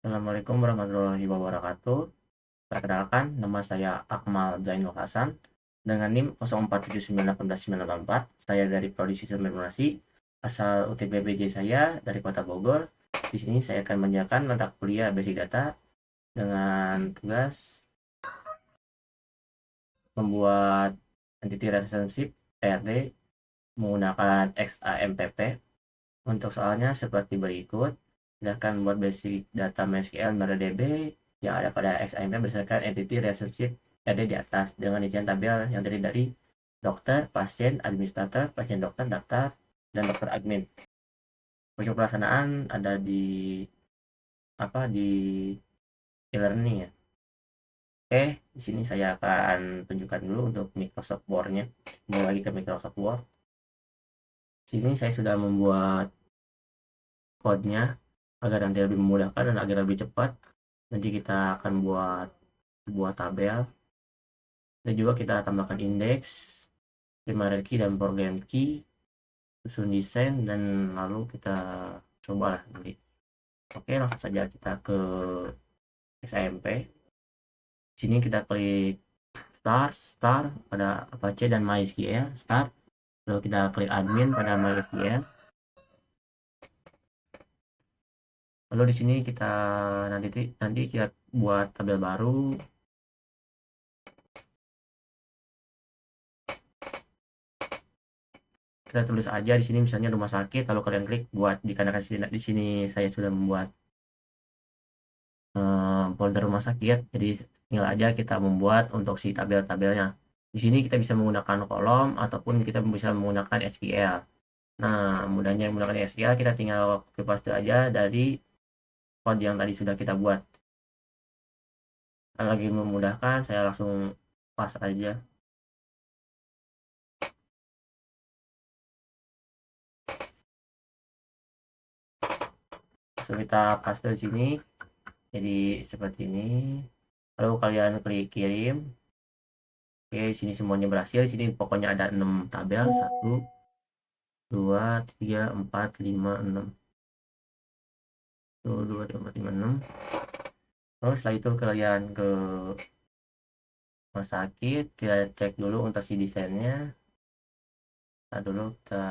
Assalamualaikum warahmatullahi wabarakatuh. Perkenalkan, nama saya Akmal Zainul Hasan dengan NIM 04791894. Saya dari Prodi Sistem Informasi, asal UTBPJ saya dari Kota Bogor. Di sini saya akan menjelaskan mata kuliah Basic Data dengan tugas membuat Entity Relationship (ERD) menggunakan XAMPP. Untuk soalnya seperti berikut. Silahkan buat basic data MySQL MariaDB yang ada pada XAMPP berdasarkan entity relationship ada di atas dengan isian tabel yang terdiri dari dokter, pasien, administrator, pasien dokter, daftar, dan dokter admin. Untuk pelaksanaan ada di e-learning ya. Oke, di sini saya akan tunjukkan dulu untuk Microsoft Word-nya. Mulai lagi ke Microsoft Word. Sini saya sudah membuat code-nya agar nanti lebih memudahkan dan agar lebih cepat. Nanti kita akan buat sebuah tabel dan juga kita tambahkan indeks, primary key dan program key, susun desain, dan lalu kita cobalah nanti. Oke, langsung saja kita ke XAMPP. Sini kita klik start pada Apache dan MySQL start, lalu kita klik admin pada MySQL. Lalu di sini kita nanti kita buat tabel baru. Kita tulis aja di sini misalnya rumah sakit, lalu kalian klik buat. Dikarenakan di sini saya sudah membuat folder rumah sakit, jadi tinggal aja kita membuat untuk si tabel-tabelnya. Di sini kita bisa menggunakan kolom ataupun kita bisa menggunakan SQL. Nah, mudahnya menggunakan SQL, kita tinggal copy paste aja dari code yang tadi sudah kita buat. Lagi memudahkan, saya langsung paste aja. Langsung kita paste di sini. Jadi seperti ini. Lalu kalian klik kirim. Oke, di sini semuanya berhasil. Di sini pokoknya ada 6 tabel, 1 2 3 4 5 6. 1 2 3 4 5 6. Terus setelah itu kalian ke rumah sakit, kita cek dulu untuk si desainnya. Nah, dulu kita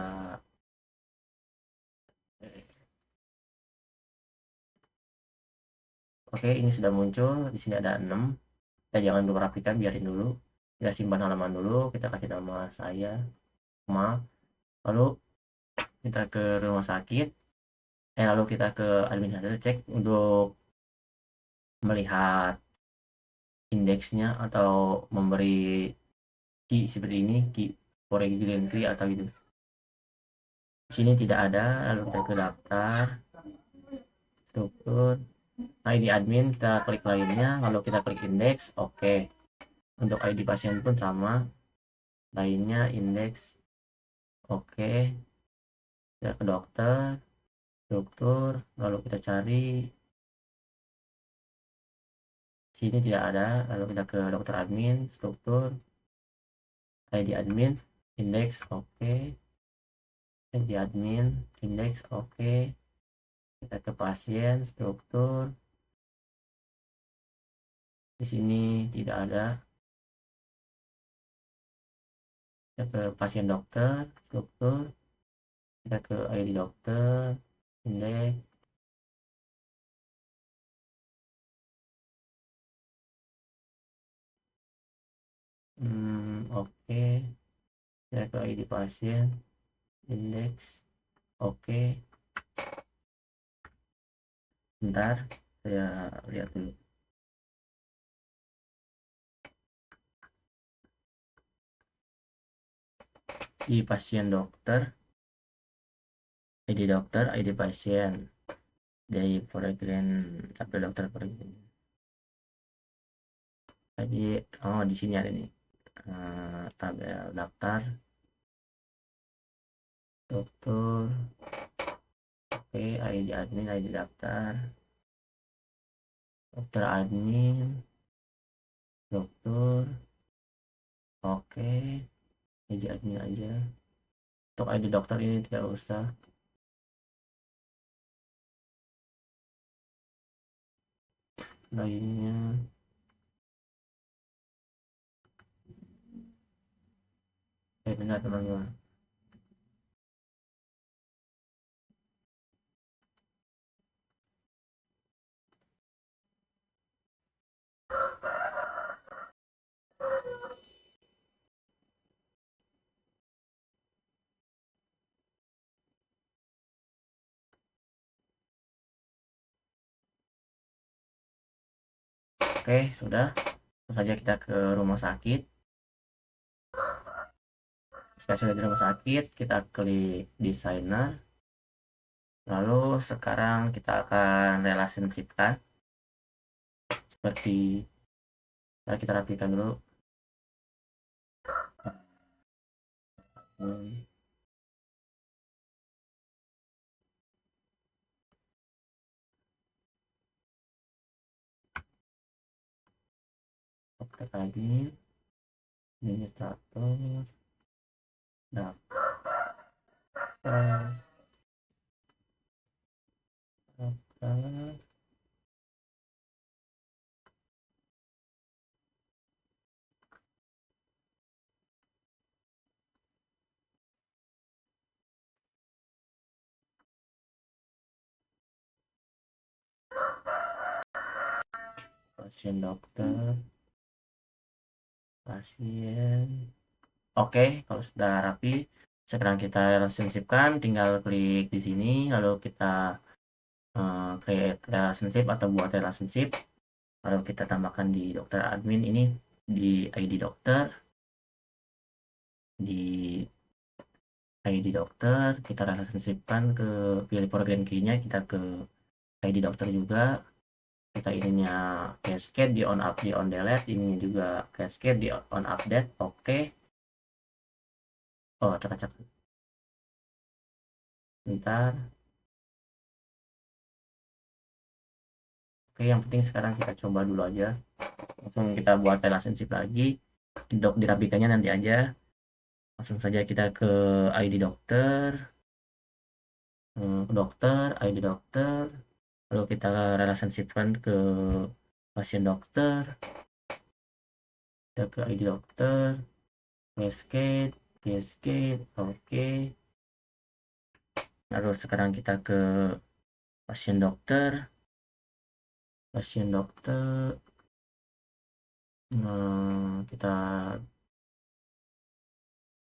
Oke, ini sudah muncul. Di sini ada 6. Kita jangan dulu rapikan, biarin dulu. Kita simpan halaman dulu, kita kasih nama saya, maaf. Lalu kita ke rumah sakit. Lalu kita ke administrator, cek untuk melihat indeksnya atau memberi key seperti ini, key foreign key atau gitu. Di sini tidak ada, lalu kita ke daftar, struktur, ID admin, kita klik lainnya, lalu kita klik indeks, oke. Untuk ID pasien pun sama, lainnya indeks, oke. Kita ke dokter, struktur, lalu kita cari, sini tidak ada, lalu kita ke dokter admin, struktur, ID admin, indeks, oke. ID admin, indeks, oke. Kita ke pasien, struktur, di sini tidak ada. Kita ke pasien dokter, struktur, kita ke ID dokter, indeks, oke. Kita ke ID pasien, indeks, oke. Bentar, saya lihat dulu. Di pasien dokter, ID dokter, ID pasien, dari program tabel dokter program. Tadi di sini ada nih tabel daftar dokter, oke. ID admin, ID daftar, dokter admin, dokter, oke. ID admin aja. Untuk ID dokter ini tidak usah. lainnya. Benar teman-teman. Oke, sudah. Langsung saja kita ke rumah sakit. Jika sudah di rumah sakit, kita klik desainer. Lalu sekarang kita akan relationship-kan seperti kita rapikan dulu. Oke, lagi administrator, daftar, daftar, pasien dokter, pasien. Oke, kalau sudah rapi, sekarang kita relationship-kan, tinggal klik di sini, lalu kita create relationship atau buat relationship, lalu kita tambahkan di dokter admin ini di ID dokter, di ID dokter kita relationship-kan ke pilih program key-nya, kita ke ID dokter juga, kita ininya cascade di on up di on delete, ini juga cascade di on update. Oke. Oh, acak-acak. Bentar. Oke, yang penting sekarang kita coba dulu aja. Langsung kita buat relationship lagi. Dirapikannya nanti aja. Langsung saja kita ke ID dokter, dokter, ID dokter. Lalu kita relationship-kan ke pasien dokter. Kita ke ID dokter, cascade, cascade, oke. Lalu sekarang kita ke pasien dokter, kita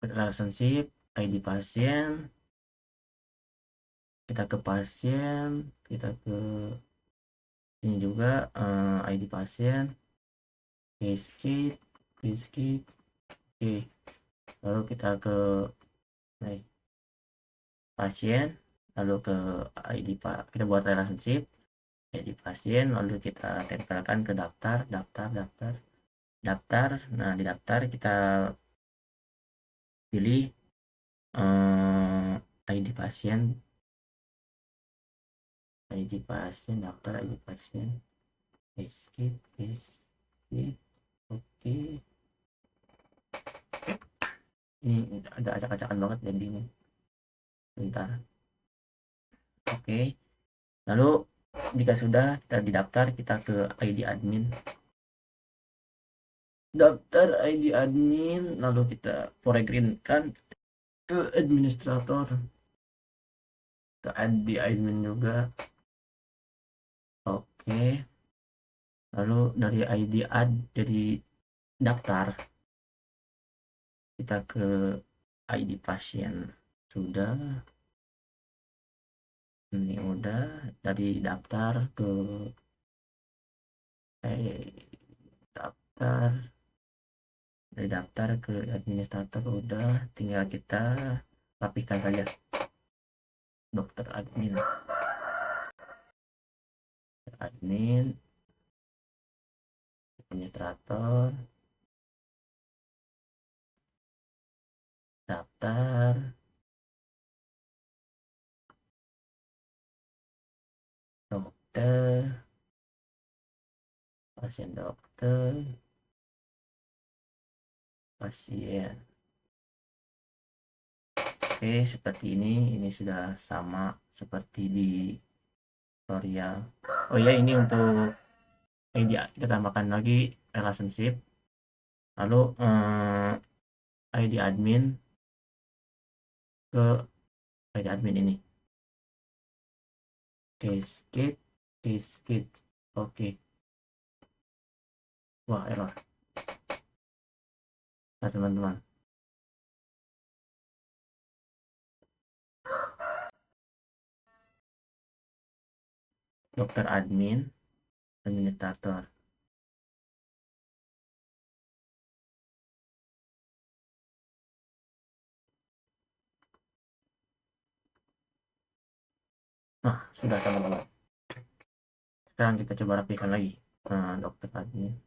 relationship, ID pasien, kita ke pasien, kita ke ini juga ID pasien, cascade, cascade, oke. Lalu kita ke pasien, lalu ke ID kita buat relationship ID pasien, lalu kita tempelkan ke daftar. Nah, di daftar kita pilih ID pasien, daftar ID pasien, escape, oke. Ini ada acak-acakan banget jadi ini. Bentar. Oke. Lalu jika sudah kita didaftar, kita ke ID admin. Daftar ID admin, lalu kita foregreen-kan ke administrator, ke ID admin juga. Oke. Lalu dari dari daftar kita ke ID pasien. Sudah. Ini udah. Dari daftar ke daftar, dari daftar ke administrator udah, tinggal kita rapikan saja dokter admin, administrator, daftar, dokter, pasien dokter, pasien. Oke, seperti ini sudah sama seperti di tutorial. Oh ya, ini untuk ID kita tambahkan lagi relationship, lalu ID admin ke ID admin ini, case kit. Oke. Wah, error. Nah, teman-teman, dokter admin administrator. Nah, sudah teman-teman. Sekarang kita coba rapikan lagi. Dokter admin.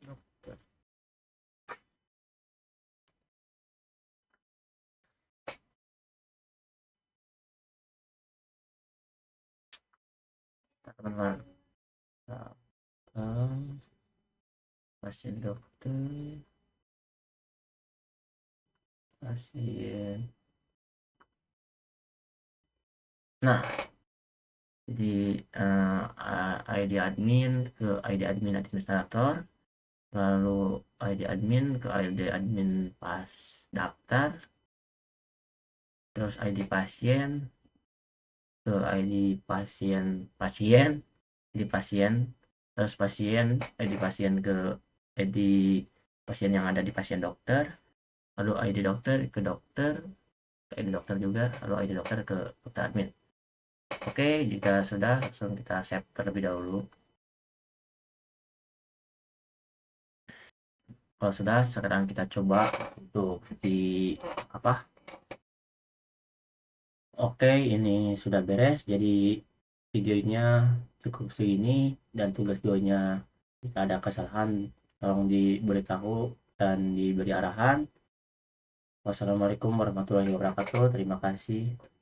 Dokter. Nah, teman-teman. Pasien dokter. Pasien. Nah, jadi ID admin ke ID admin administrator, lalu ID admin ke ID admin pas daftar, terus ID pasien ke ID pasien pasien ID pasien, terus ID pasien ke ID pasien yang ada di pasien dokter, lalu ID dokter ke dokter, ke ID dokter juga, lalu ID dokter ke dokter admin. Oke, jika sudah, langsung kita save terlebih dahulu. Kalau sudah, sekarang kita coba untuk di apa? Oke, ini sudah beres. Jadi videonya cukup segini, dan tugas doanya jika ada kesalahan tolong diberitahu dan diberi arahan. Wassalamualaikum warahmatullahi wabarakatuh. Terima kasih.